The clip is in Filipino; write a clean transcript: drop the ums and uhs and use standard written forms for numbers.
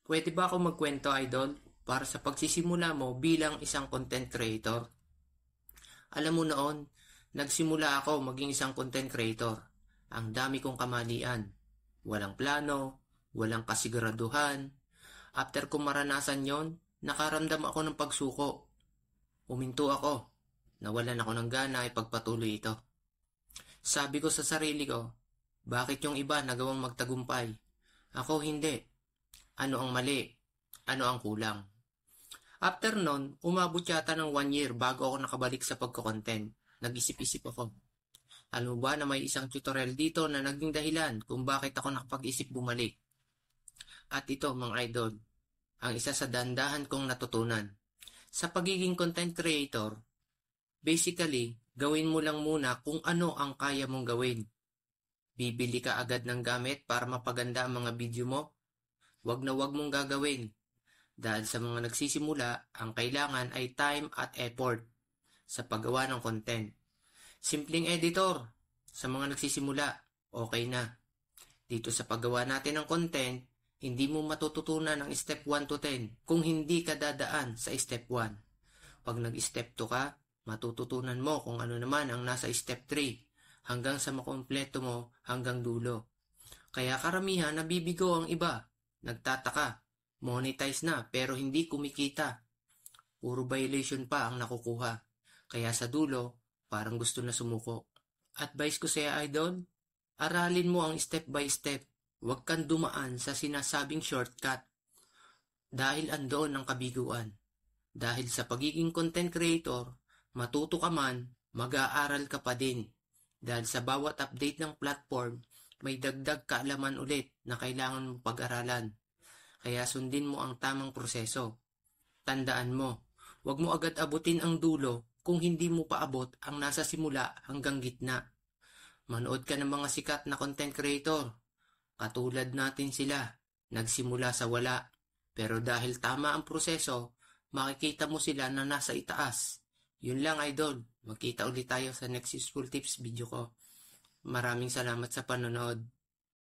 Pwede ba ako magkwento, idol, para sa pagsisimula mo bilang isang content creator? Alam mo noon, nagsimula ako maging isang content creator. Ang dami kong kamalian. Walang plano, walang kasiguraduhan. After kong maranasan yon, nakaramdam ako ng pagsuko. Uminto ako. Nawalan ako ng gana ipagpatuloy ito. Sabi ko sa sarili ko, bakit yung iba nagawang magtagumpay? Ako hindi. Ano ang mali? Ano ang kulang? After nun, umabot yata ng 1 year bago ako nakabalik sa pagko-content. Nag-isip-isip ako. Alam mo ba na may isang tutorial dito na naging dahilan kung bakit ako nakapag-isip bumalik? At ito, mga idol, ang isa sa dandahan kong natutunan. Sa pagiging content creator, basically, gawin mo lang muna kung ano ang kaya mong gawin. Bibili ka agad ng gamit para mapaganda ang mga video mo? Wag na wag mong gagawin. Dahil sa mga nagsisimula, ang kailangan ay time at effort sa paggawa ng content. Simpleng editor, sa mga nagsisimula, okay na. Dito sa paggawa natin ng content, hindi mo matututunan ang step 1 to 10 kung hindi ka dadaan sa step 1. Pag nag-step 2 ka, matututunan mo kung ano naman ang nasa step 3 hanggang sa makumpleto mo hanggang dulo. Kaya karamihan nabibigo ang iba. Nagtataka, monetize na pero hindi kumikita. Puro violation pa ang nakukuha. Kaya sa dulo, parang gusto na sumuko. Advice ko sa'yo, idol, aralin mo ang step by step. Huwag kang dumaan sa sinasabing shortcut. Dahil andoon ang kabiguan. Dahil sa pagiging content creator, matuto ka man, mag-aaral ka pa din. Dahil sa bawat update ng platform, may dagdag kaalaman ulit na kailangan mong pag-aralan. Kaya sundin mo ang tamang proseso. Tandaan mo, huwag mo agad abutin ang dulo kung hindi mo paabot ang nasa simula hanggang gitna. Manood ka ng mga sikat na content creator. Katulad natin sila, nagsimula sa wala. Pero dahil tama ang proseso, makikita mo sila na nasa itaas. Yun lang, idol. Magkita ulit tayo sa next useful tips video ko. Maraming salamat sa panonood.